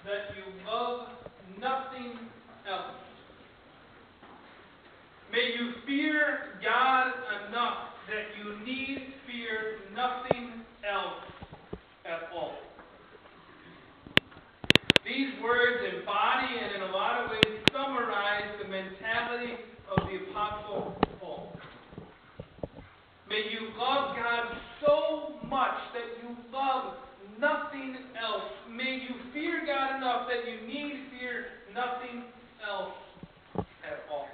that you love nothing else. May you fear God enough that you need fear nothing else at all. These words embody and in a lot of ways summarize the mentality of the Apostle Paul. May you love God so much that you love nothing else. May you fear God enough that you need fear nothing else at all.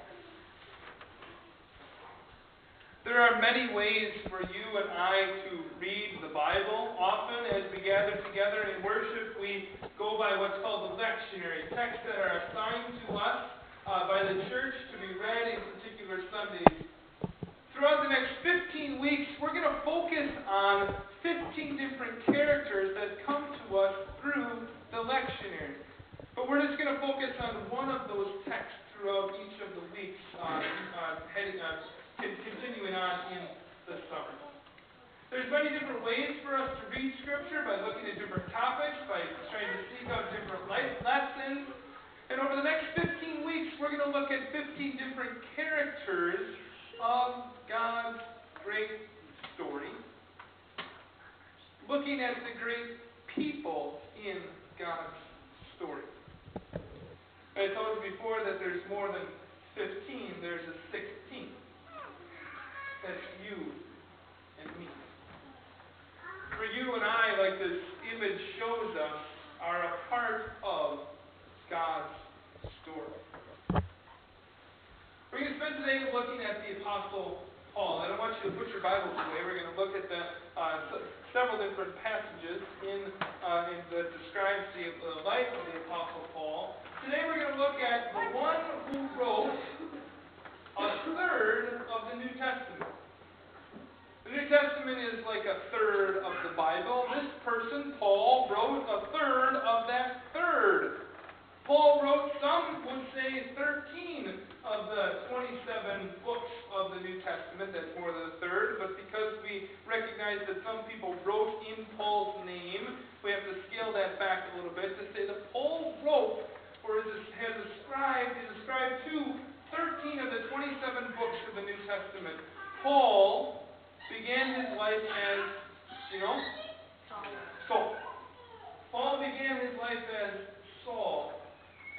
There are many ways for you and I to read the Bible. Often as we gather together in worship, we go by what's called the lectionary, texts that are assigned to us by the church to be read in particular Sundays. Throughout the next 15 weeks, we're going to focus on 15 different characters that come to us through the lectionary. But we're just going to focus on one of those texts throughout each of the weeks, continuing on in the summer. There's many different ways for us to read Scripture, by looking at different topics, by trying to seek out different life lessons. And over the next 15 weeks, we're going to look at 15 different characters of God's great story, looking at the great people in God's story. I told you before that there's more than 15, there's a 16th. That's you and me. For you and I, like this image shows us, are a part of God's story. We're going to spend today looking at the Apostle Paul. And I want you to put your Bibles away. We're going to look at several different passages that describes the life of the Apostle Paul. Today we're going to look at the one who wrote a third of the New Testament. The New Testament is like a third of the Bible. This person, Paul, wrote a third of that third. Paul wrote, some would say, 13 of the 27 books of the New Testament. That's more than a third. But because we recognize that some people wrote in Paul's name, we have to scale that back a little bit to say that Paul wrote, or is ascribed to 13 of the 27 books of the New Testament. Paul began his life as, Saul. Paul began his life as Saul.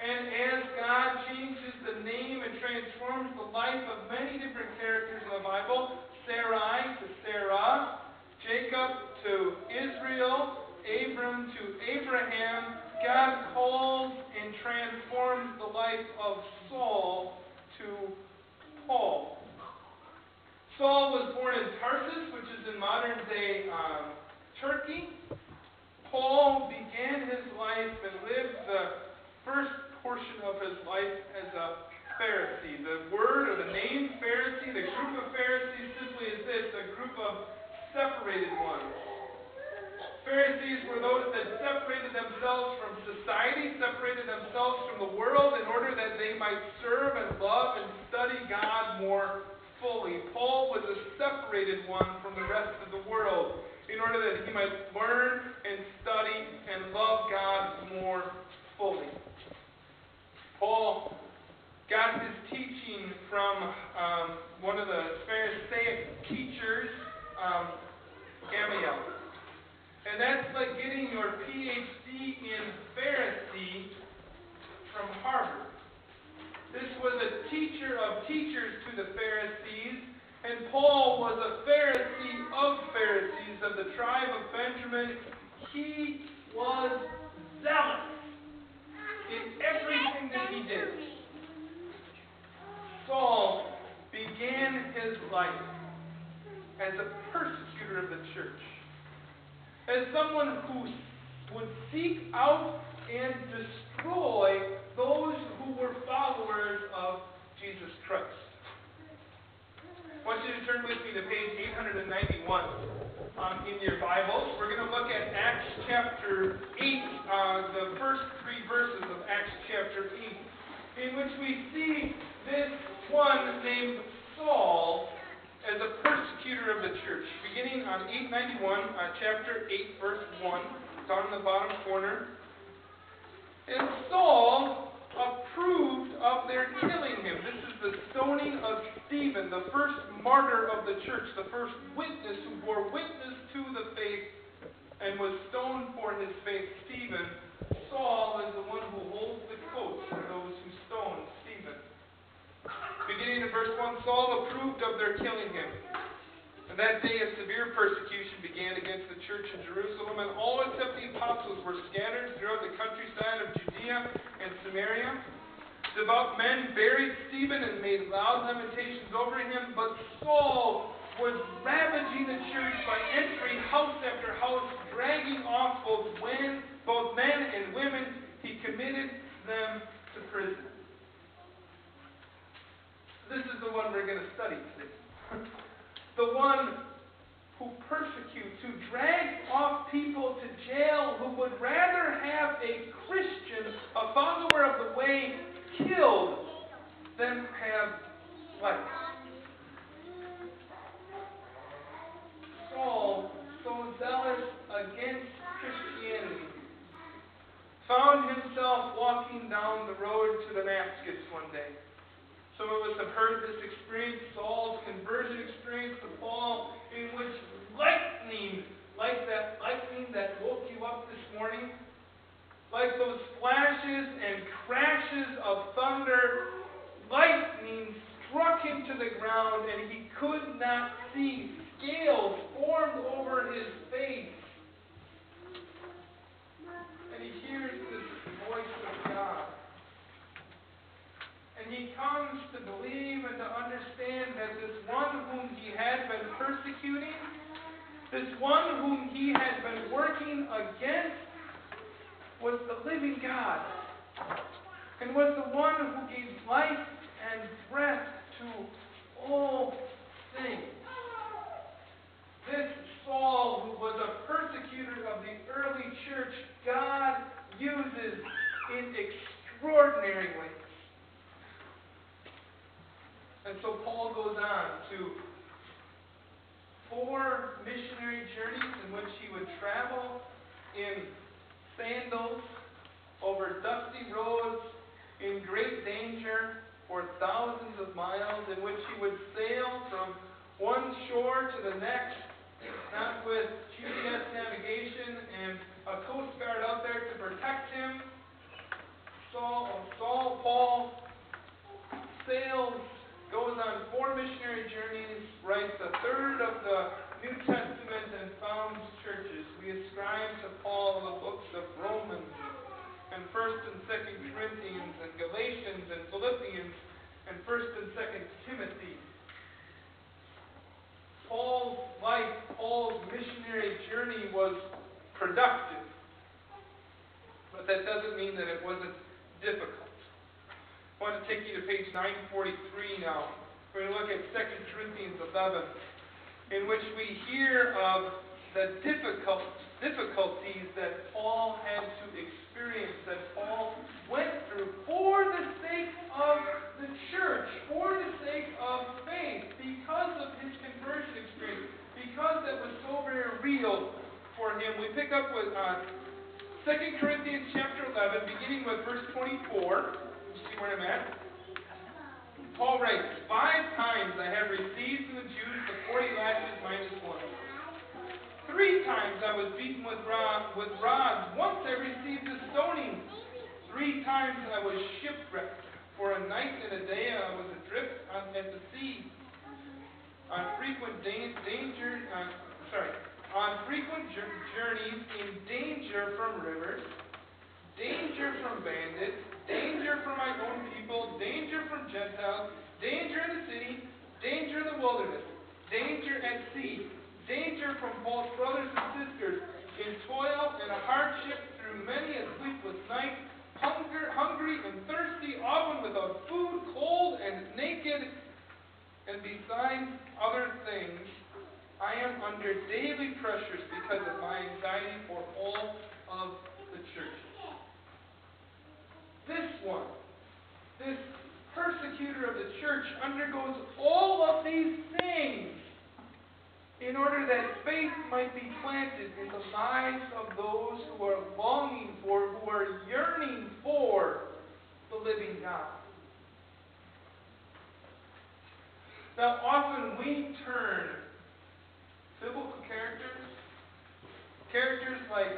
And as God changes the name and transforms the life of many different characters in the Bible, Sarai to Sarah, Jacob to Israel, Abram to Abraham, God calls and transforms the life of Saul to Paul. Saul was born in Tarsus, which is in modern-day Turkey. Paul began his life and lived the first portion of his life as a Pharisee. The word or the name Pharisee, the group of Pharisees simply is this, a group of separated ones. Pharisees were those that separated themselves from society, separated themselves from the world in order that they might serve and love and study God more fully. Paul was a separated one from the rest of the world in order that he might learn and study and love God more fully. Paul got his teaching from one of the Pharisaic teachers, Gamaliel. And that's like getting your PhD in Pharisee from Harvard. This was a teacher of teachers to the Pharisees, and Paul was a Pharisee of Pharisees of the tribe of Benjamin. He was zealous in everything that he did. Saul began his life as a persecutor of the church, as someone who would seek out and destroy those who were followers of Jesus Christ. I want you to turn with me to page 891 in your Bibles. We're going to look at Acts chapter 8, the first 3 verses of Acts chapter 8, in which we see this one named Saul as a persecutor of the church. Beginning on 891, chapter 8, verse 1, down in the bottom corner. And Saul approved of their killing him. This is the stoning of Stephen, the first martyr of the church, the first witness who bore witness to the faith and was stoned for his faith. Stephen, Saul is the one who holds the coat for those who stoned Stephen. Beginning in verse 1, Saul approved of their killing him. And that day a severe persecution began against the church in Jerusalem, and all except the apostles were scattered throughout the countryside of Judea and Samaria. Devout men buried Stephen and made loud lamentations over him, but Saul was ravaging the church by entering house after house, dragging off both men and women. He committed them to prison. This is the one we're going to study today. The one who persecutes, who drags off people to jail, who would rather have a Christian, a follower of the way, killed than have life. Saul, so zealous against Christianity, found himself walking down the road to Damascus one day. Some of us have heard this experience, Saul's conversion experience to Paul, in which lightning, like that lightning that woke you up this morning, like those flashes and crashes of thunder, lightning struck him to the ground and he could not see. Scales formed over his face. And he hears this voice of God. And he comes to believe and to understand that this one whom he had been persecuting, this one whom he had been working against, was the living God, and was the one who gave life and breath to all things. This Saul, who was a persecutor of the early church, God uses in extraordinary ways. And so Paul goes on to 4 missionary journeys in which he would travel in sandals, over dusty roads, in great danger for thousands of miles, in which he would sail from one shore to the next, not with GPS navigation and a coast guard out there to protect him. Paul sails, goes on 4 missionary journeys, writes a third of the New Testament, and founds churches. We ascribe to Paul the books of Romans and 1st and 2nd Corinthians and Galatians and Philippians and 1st and 2nd Timothy. Paul's life, Paul's missionary journey was productive. But that doesn't mean that it wasn't difficult. I want to take you to page 943 now. We're going to look at 2 Corinthians 11, in which we hear of the difficulties that Paul had to experience, that Paul went through for the sake of the church, for the sake of faith, because of his conversion experience, because that was so very real for him. We pick up with 2 Corinthians chapter 11, beginning with verse 24. See where I'm at? Paul writes, 5 times I have received from the Jews the 40 lashes minus 1. 3 times I was beaten with rods. Once I received a stoning. 3 times I was shipwrecked. For a night and a day I was adrift at the sea. On frequent journeys, in danger from rivers, danger from bandits, danger from my own people, danger from Gentiles, danger in the city, danger in the wilderness, danger at sea, danger from false brothers and sisters, in toil and a hardship through many a sleepless night, hungry and thirsty, often without food, cold and naked, and besides other things, I am under daily pressures because of my anxiety for all of the churches. This persecutor of the church, undergoes all of these things in order that faith might be planted in the lives of those who are longing for, who are yearning living God. Now, often we turn biblical characters like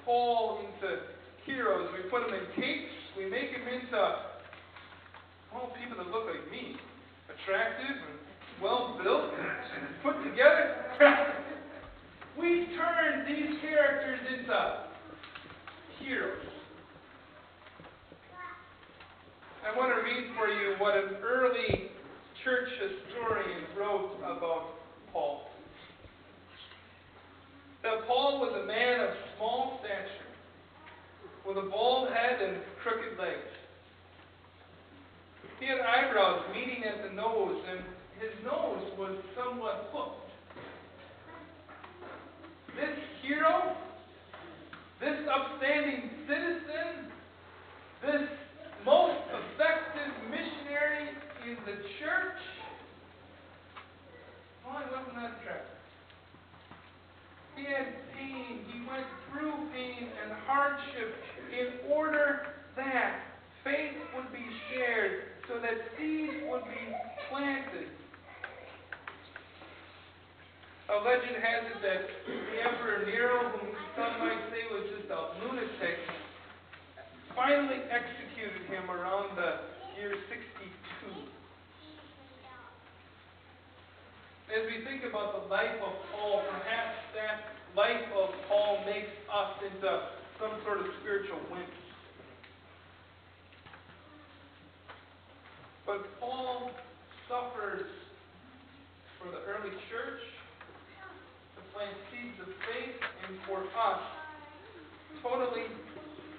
Paul, into heroes. We put them in capes. We make them into, well, people that look like me. Attractive and well-built and put together. We turn these characters into heroes. I want to read for you what an early church historian wrote about Paul. That Paul was a man of small stature, with a bald head and crooked legs. He had eyebrows meeting at the nose, and his nose was somewhat hooked. This hero, this upstanding citizen, this most effective missionary in the church, well, he wasn't that attractive. He had pain. He went through pain and hardship in order that faith would be shared, so that seeds would be planted. A legend has it that the Emperor Nero, whom some might say was just a lunatic, finally executed him around the year 62. As we think about the life of Paul, perhaps that life of Paul makes us into some sort of spiritual wimps. But Paul suffers for the early church, to plant seeds of faith, and for us, totally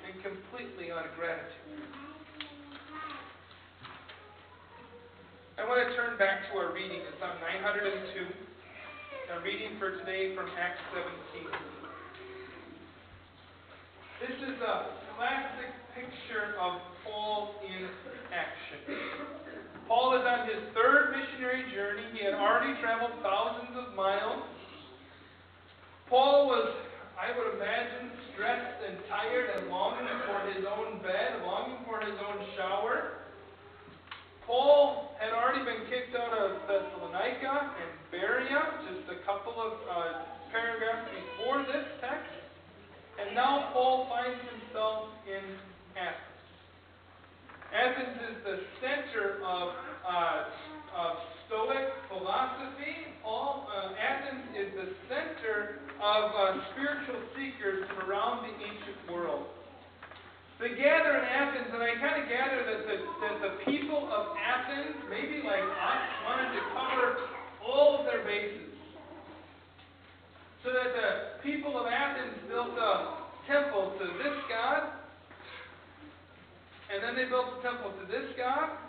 and completely out of gratitude. I want to turn back to our reading. It's on 902. Our reading for today from Acts 17. This is a classic picture of Paul in action. Paul is on his third missionary journey. He had already traveled thousands of miles. Paul was, I would imagine, stressed and tired and longing for his own bed, longing for his own shower. Paul had already been kicked out of Thessalonica and Berea just a couple of paragraphs before this text. And now Paul finds himself in Athens. Athens is the center of Stoic philosophy. Athens is the center of spiritual seekers from around the ancient world. They gather in Athens, and I kind of gather that the people of Athens, maybe like us, wanted to cover all of their bases. So that the people of Athens built a temple to this god, and then they built a temple to this god,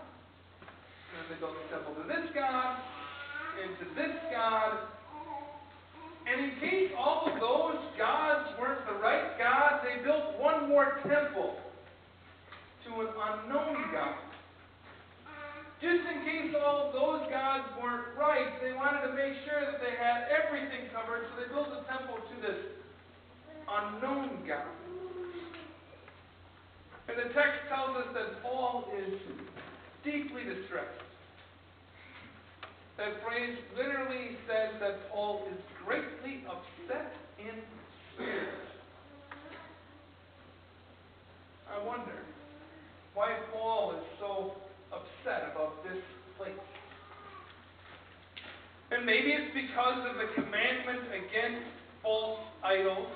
and then they built a temple to this god, and to this god. And in case all of those gods weren't the right God, they built one more temple to an unknown God. Just in case all of those gods weren't right, they wanted to make sure that they had everything covered, so they built a temple to this unknown God. And the text tells us that Paul is deeply distressed. That phrase literally says that Paul is greatly upset in spirit. I wonder why Paul is so upset about this place. And maybe it's because of the commandment against false idols,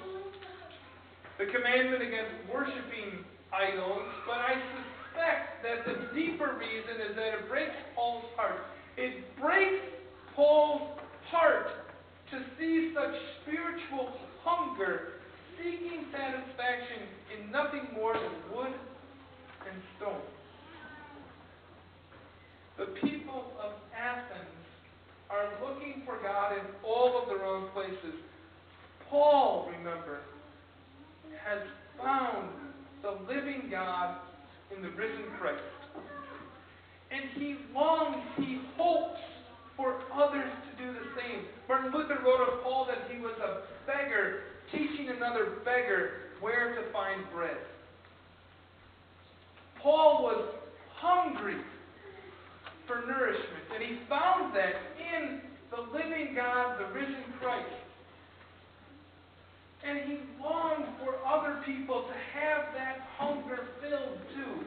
the commandment against worshiping idols, but I suspect that the deeper reason is that it breaks Paul's heart. It breaks Paul's heart to see such spiritual hunger, seeking satisfaction in nothing more than wood and stone. The people of Athens are looking for God in all of the wrong places. Paul, remember, has found the living God in the risen Christ. And he longs, he hopes for others to do the same. Martin Luther wrote of Paul that he was a beggar, teaching another beggar where to find bread. Paul was hungry for nourishment, and he found that in the living God, the risen Christ. And he longed for other people to have that hunger filled too,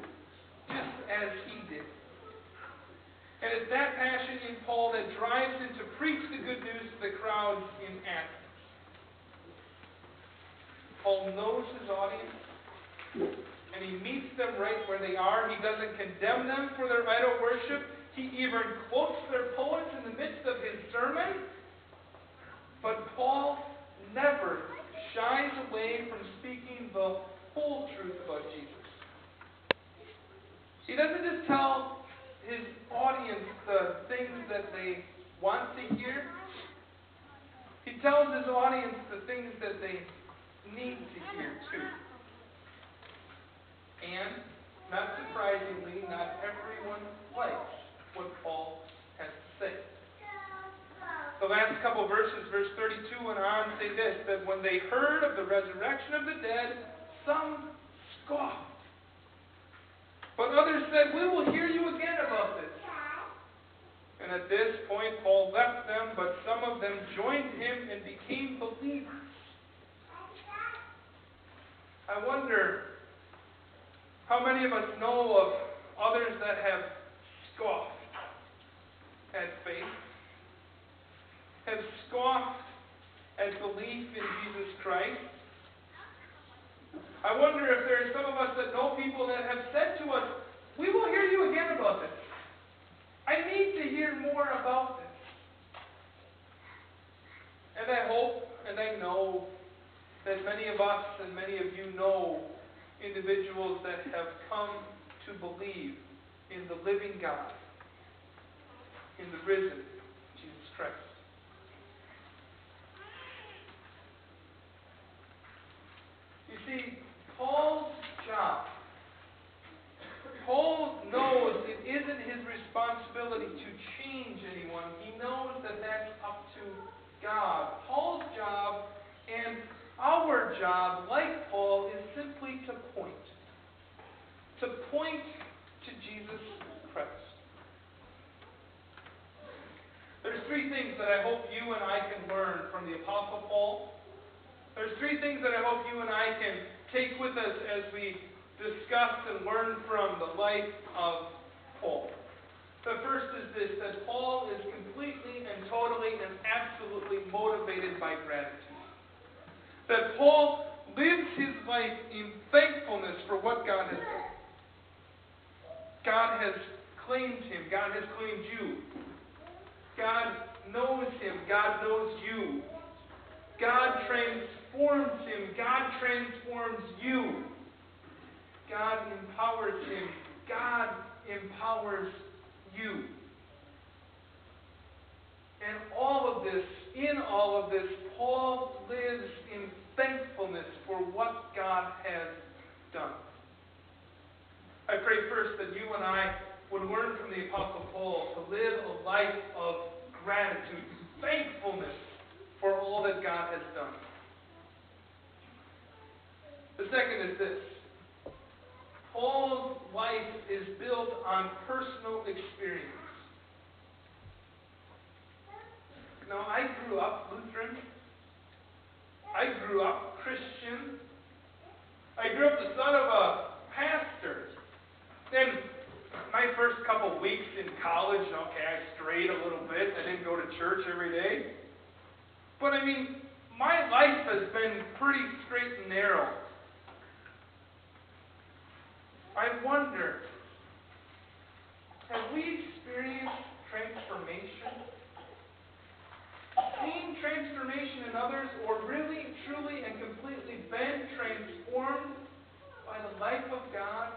just as he did. And it's that passion in Paul that drives him to preach the good news to the crowds in Athens. Paul knows his audience, and he meets them right where they are. He doesn't condemn them for their idol worship. He even quotes their poets in the midst of his sermon. But Paul never shies away from speaking the full truth about Jesus. He doesn't just tell his audience the things that they want to hear. He tells his audience the things that they need to hear too. And, not surprisingly, not everyone likes what Paul has to say. The last couple verses, verse 32 and on, say this, that when they heard of the resurrection of the dead, some scoffed. But others said, we will hear you again about this. And at this point, Paul left them, but some of them joined him and became believers. I wonder how many of us know of others that have scoffed at faith, have scoffed at belief in Jesus Christ. I wonder if there are some of us that know people that have said to us, we will hear you again about this. I need to hear more about this. And I hope and I know that many of us and many of you know individuals that have come to believe in the living God, in the risen Jesus Christ. You see, Paul knows it isn't his responsibility to change anyone. He knows that that's up to God. Paul's job and our job, like Paul, is simply to point. To point to Jesus Christ. There's three things that I hope you and I can learn from the Apostle Paul. There's three things that I hope you and I can take with us as we discuss and learn from the life of Paul. The first is this, that Paul is completely and totally and absolutely motivated by gratitude. That Paul lives his life in thankfulness for what God has done. God has claimed him. God has claimed you. God knows him. God knows you. God transforms him. God transforms you. God empowers him. God empowers you. And in all of this, Paul lives in thankfulness for what God has done. I pray first that you and I would learn from the Apostle Paul to live a life of gratitude, thankfulness for all that God has done. The second is this. Paul's life is built on personal experience. Now, I grew up Lutheran. I grew up Christian. I grew up the son of a pastor. Then, my first couple weeks in college, I strayed a little bit. I didn't go to church every day. But, my life has been pretty straight and narrow. I wonder, have we experienced transformation? Seen transformation in others, or really, truly, and completely been transformed by the life of God?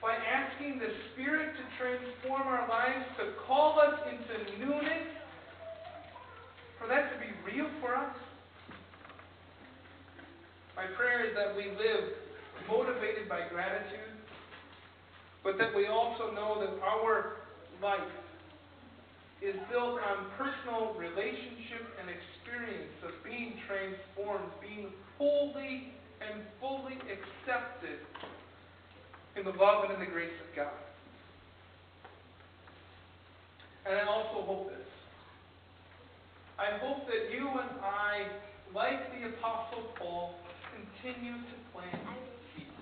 By asking the Spirit to transform our lives, to call us into newness, for that to be real for us? My prayer is that we live motivated by gratitude, but that we also know that our life is built on personal relationship and experience of being transformed, being wholly and fully accepted in the love and in the grace of God. And I also hope this. I hope that you and I, like the Apostle Paul, continue to plant seeds.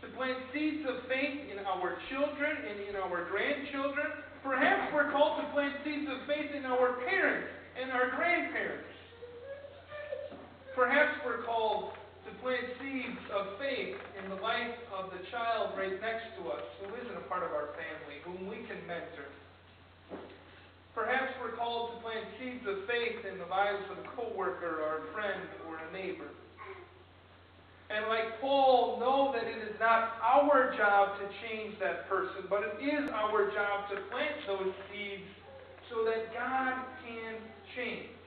To plant seeds of faith in our children and in our grandchildren. Perhaps we're called to plant seeds of faith in our parents and our grandparents. Perhaps we're called to plant seeds of faith in the life of the child right next to us who isn't a part of our family, whom we can mentor. Perhaps we're called to plant seeds of faith in the lives of a coworker or a friend or a neighbor. And like Paul, know that it is not our job to change that person, but it is our job to plant those seeds so that God can change.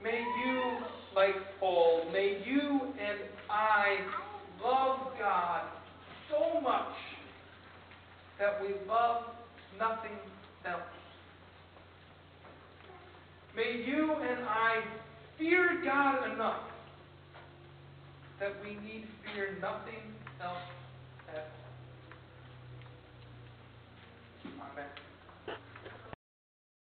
May you, like Paul, may you and I love God so much that we love nothing else. May you and I fear God enough that we need fear nothing else at all. Amen.